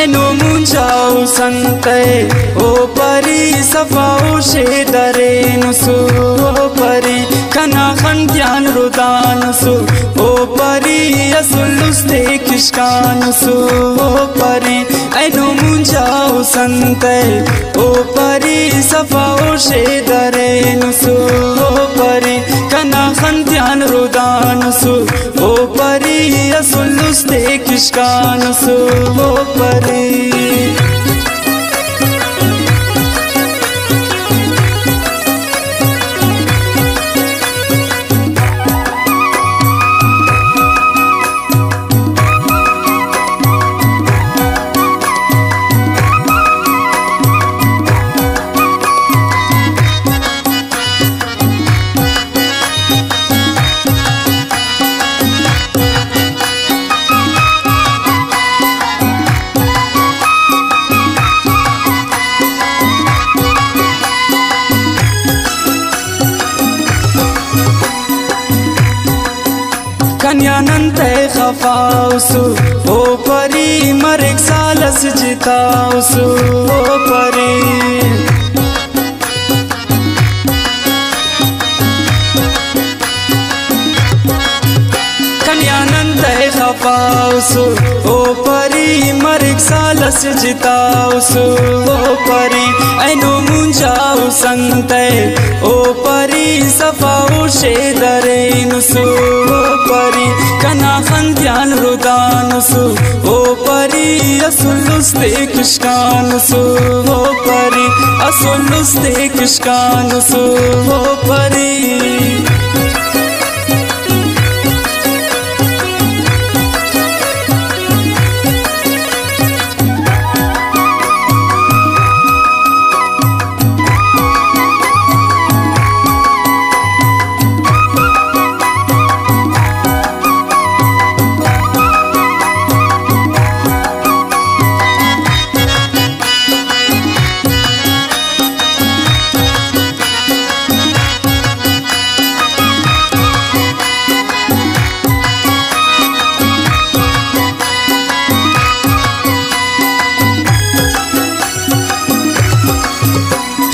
ऐनो मुंजाओ संते ओ परी सफाओ शे दरेन सु ओ परी खना खंत्यान रुदान सु ओ परी असुलुस्ते किशकान सु ओ परी ऐनो मुंजाओ संते ओ परी सफाओ शे दरेन सु ओ परी खना खंत्यान रुदान सु ओ परी असुलुस्ते किशकान सु ओ परी कन्यानंते खफाउसु ओ परी मरेक सालस जिताउसु ओ परी कन्यानंते खफाउसु ओ परी मरेक सालस जिताउसु ओ परी ऐनो मुंजाउ संते ओ परी सफाउ शे दरेन सु ओ परी कना खंत्यान रुदान सु ओ परी असुलुस्ते किशकान सु ओ परी असुलुस्ते किशकान सु ओ परी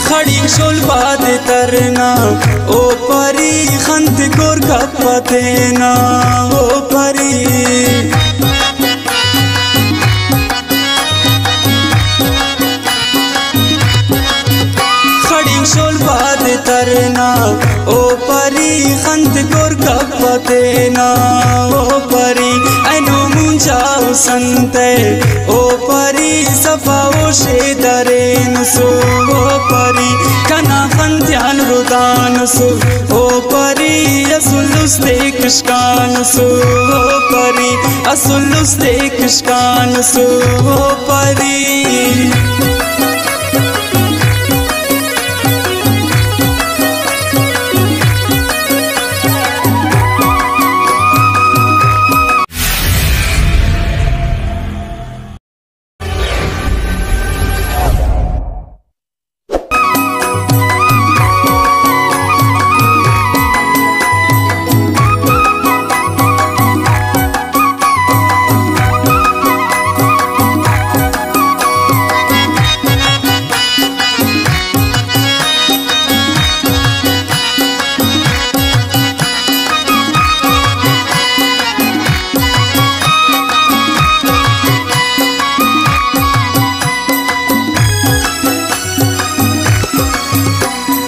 खड़ी शोल बात तरना ओ परी खंत गोर कपतेना ओ परी खड़ी शोल बात तरना ओ परी खंत गोर कपतेना ओ परी ऐनो मुंजाओ संते ओ परी सफाओ शे दरेन सु ओ परी कना खंत्यान रुदान सु ओ परी असुलुस्ते किशकान सु ओ परी असुलुस्ते किशकान सु ओ परी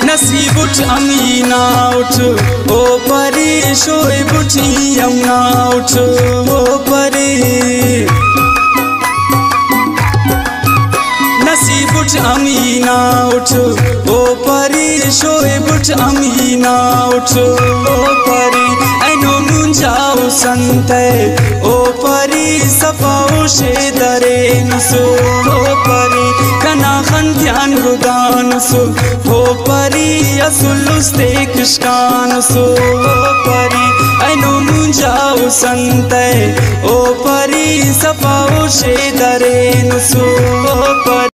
नसीब उठ अमीना उठ ओ परी शोएब उठी अमना उठ ओ परी नसीब उठ अमीना उठ ओ परी शोएब उठ अमीना उठ ओ परी ऐनो मुंजाओ संते ओ परी सफाओ शे दरेन सु ओ परी कना खंत्यान रुदान सु ओ परी असुलुस्ते किशकान सु ओ परी ऐनो मुंजाओ संते ओ परी सफाओ शे दरेन सु ओ परी